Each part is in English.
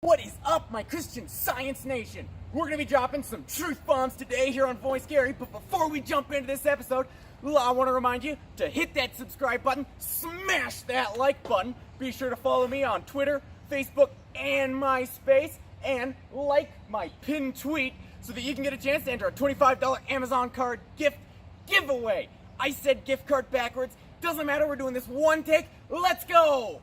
What is up, my Christian Science Nation? We're going to be dropping some truth bombs today here on Moyst Gary, but before we jump into this episode, I want to remind you to hit that subscribe button, smash that like button, be sure to follow me on Twitter, Facebook, and MySpace, and like my pinned tweet so that you can get a chance to enter a $25 Amazon card gift giveaway. I said gift card backwards, doesn't matter, we're doing this one take, let's go!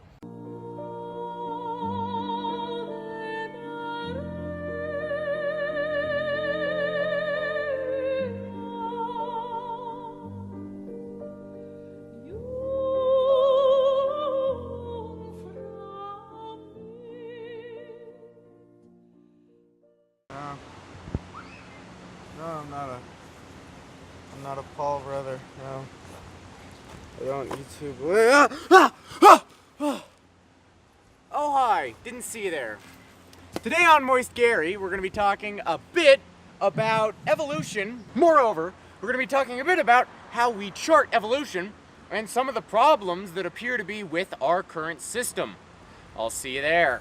No, I'm not a Paul brother. No. I don't YouTube. Oh, hi. Didn't see you there. Today on Moyst Gary, we're going to be talking a bit about evolution. Moreover, we're going to be talking a bit about how we chart evolution and some of the problems that appear to be with our current system. I'll see you there.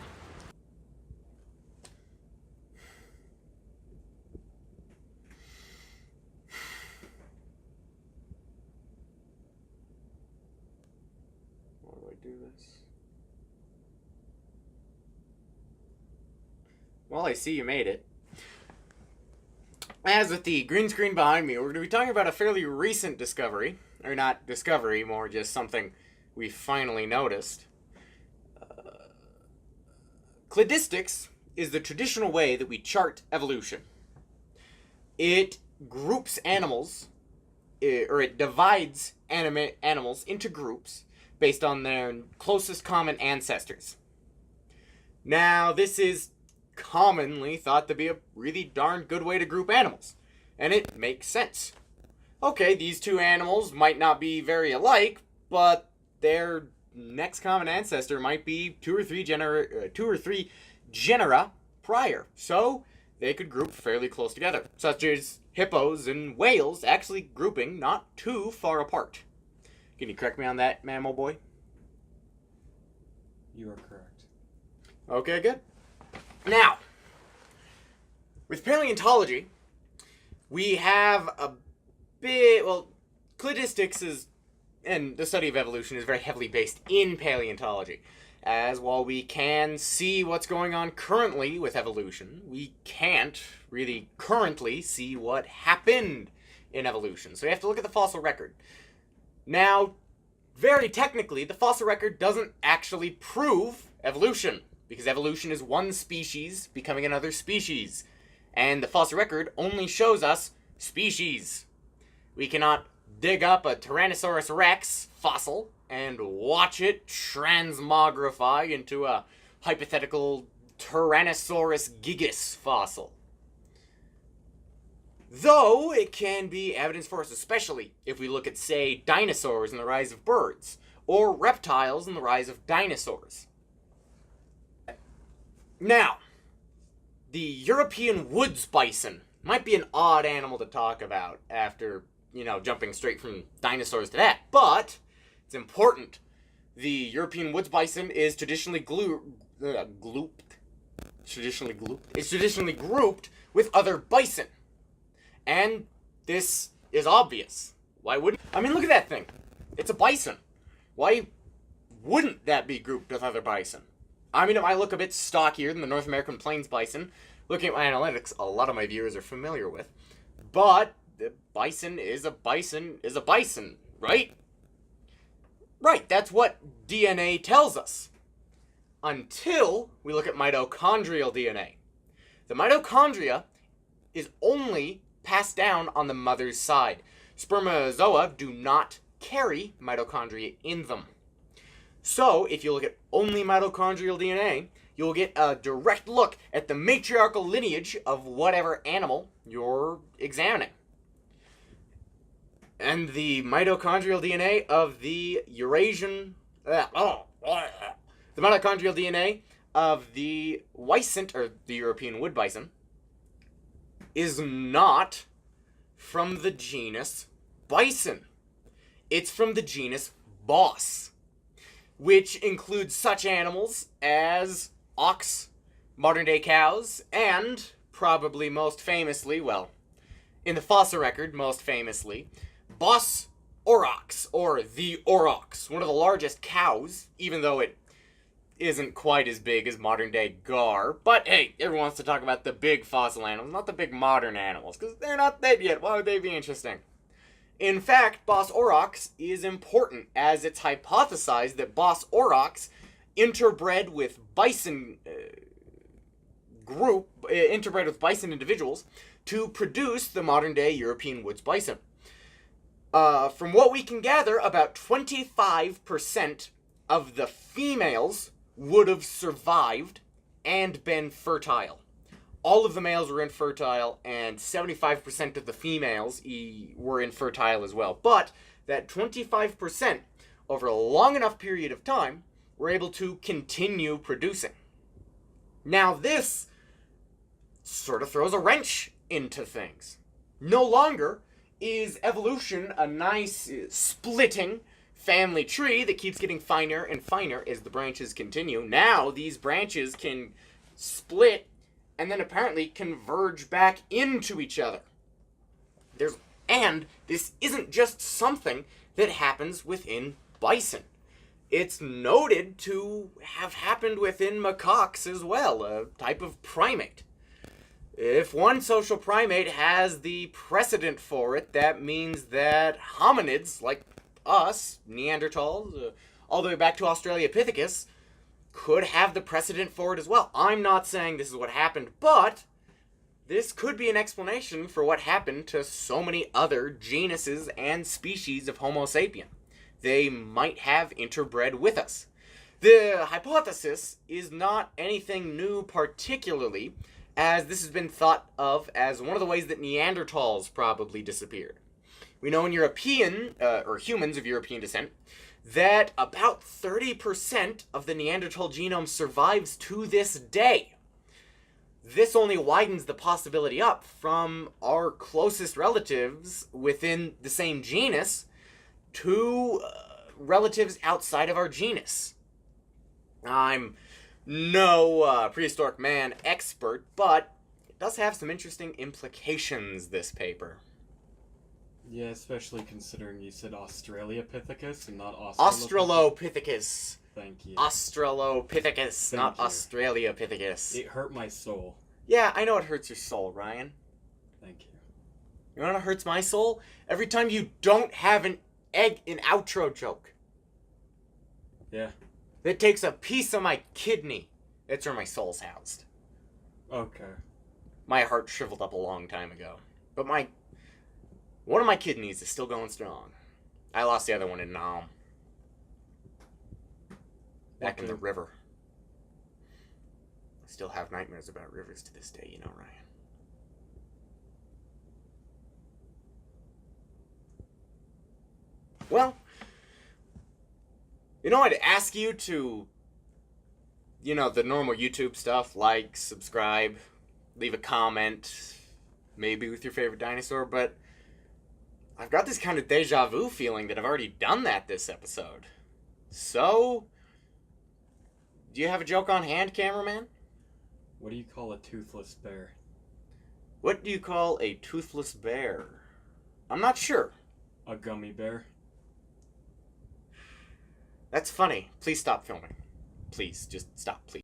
How do I do this? Well, I see you made it. As with the green screen behind me, we're going to be talking about a fairly recent discovery. Or not discovery, more just something we finally noticed. Cladistics is the traditional way that we chart evolution. It groups animals, or it divides animals into groups based on their closest common ancestors. Now, this is commonly thought to be a really darn good way to group animals, and it makes sense. Okay, these two animals might not be very alike, but their next common ancestor might be two or three genera prior, so they could group fairly close together, such as hippos and whales actually grouping not too far apart. Can you correct me on that, mammal boy? You are correct. Okay, good. Now, with paleontology, we have a bit, well, cladistics is, and the study of evolution is very heavily based in paleontology. As while we can see what's going on currently with evolution, we can't really currently see what happened in evolution. So we have to look at the fossil record. Now, very technically, the fossil record doesn't actually prove evolution, because evolution is one species becoming another species, and the fossil record only shows us species. We cannot dig up a Tyrannosaurus rex fossil and watch it transmogrify into a hypothetical Tyrannosaurus gigas fossil. Though it can be evidence for us, especially if we look at, say, dinosaurs and the rise of birds, or reptiles and the rise of dinosaurs. Now, the European woods bison might be an odd animal to talk about after, jumping straight from dinosaurs to that, but it's important. The European woods bison is traditionally grouped with other bison. And this is obvious. Why wouldn't? I mean, look at that thing. It's a bison. Why wouldn't that be grouped with other bison? I mean, it might look a bit stockier than the North American plains bison. Looking at my analytics, a lot of my viewers are familiar with. But the bison is a bison is a bison, right? Right, that's what DNA tells us. Until we look at mitochondrial DNA. The mitochondria is only passed down on the mother's side. Spermatozoa do not carry mitochondria in them. So, if you look at only mitochondrial DNA, you'll get a direct look at the matriarchal lineage of whatever animal you're examining. And the mitochondrial DNA of the mitochondrial DNA of the wisent, or the European wood bison, is not from the genus bison. It's from the genus Bos, which includes such animals as ox, modern day cows, and probably most famously, well, in the fossil record, most famously, Bos aurochs, or the aurochs, one of the largest cows, even though it isn't quite as big as modern day gar. But hey, everyone wants to talk about the big fossil animals, not the big modern animals, because they're not dead yet. Why would they be interesting? In fact, Bos aurochs is important, as it's hypothesized that Bos aurochs interbred with bison interbred with bison individuals to produce the modern day European woods bison. From what we can gather, about 25% of the females would have survived and been fertile. All of the males were infertile, and 75% of the females were infertile as well. But that 25%, over a long enough period of time, were able to continue producing. Now this sort of throws a wrench into things. No longer is evolution a nice splitting family tree that keeps getting finer and finer as the branches continue. Now these branches can split and then apparently converge back into each other. And this isn't just something that happens within bison. It's noted to have happened within macaques as well, a type of primate. If one social primate has the precedent for it, that means that hominids like us, Neanderthals, all the way back to Australopithecus, could have the precedent for it as well. I'm not saying this is what happened, but this could be an explanation for what happened to so many other genuses and species of Homo sapien. They might have interbred with us. The hypothesis is not anything new particularly, as this has been thought of as one of the ways that Neanderthals probably disappeared. We know in European, or humans of European descent, that about 30% of the Neanderthal genome survives to this day. This only widens the possibility up from our closest relatives within the same genus to relatives outside of our genus. I'm no prehistoric man expert, but it does have some interesting implications, this paper. Yeah, especially considering you said Australopithecus and not Australopithecus. Thank you. Australopithecus, not you. Australopithecus. It hurt my soul. Yeah, I know it hurts your soul, Ryan. Thank you. You know what hurts my soul? Every time you don't have an outro joke. Yeah. That takes a piece of my kidney. That's where my soul's housed. Okay. My heart shriveled up a long time ago. But one of my kidneys is still going strong. I lost the other one in Nam. Back in the river. I still have nightmares about rivers to this day, you know, Ryan. Well, you know, I'd ask you to, the normal YouTube stuff, like, subscribe, leave a comment, maybe with your favorite dinosaur, but I've got this kind of deja vu feeling that I've already done that this episode. So, do you have a joke on hand, cameraman? What do you call a toothless bear? What do you call a toothless bear? I'm not sure. A gummy bear. That's funny. Please stop filming. Please, just stop, please.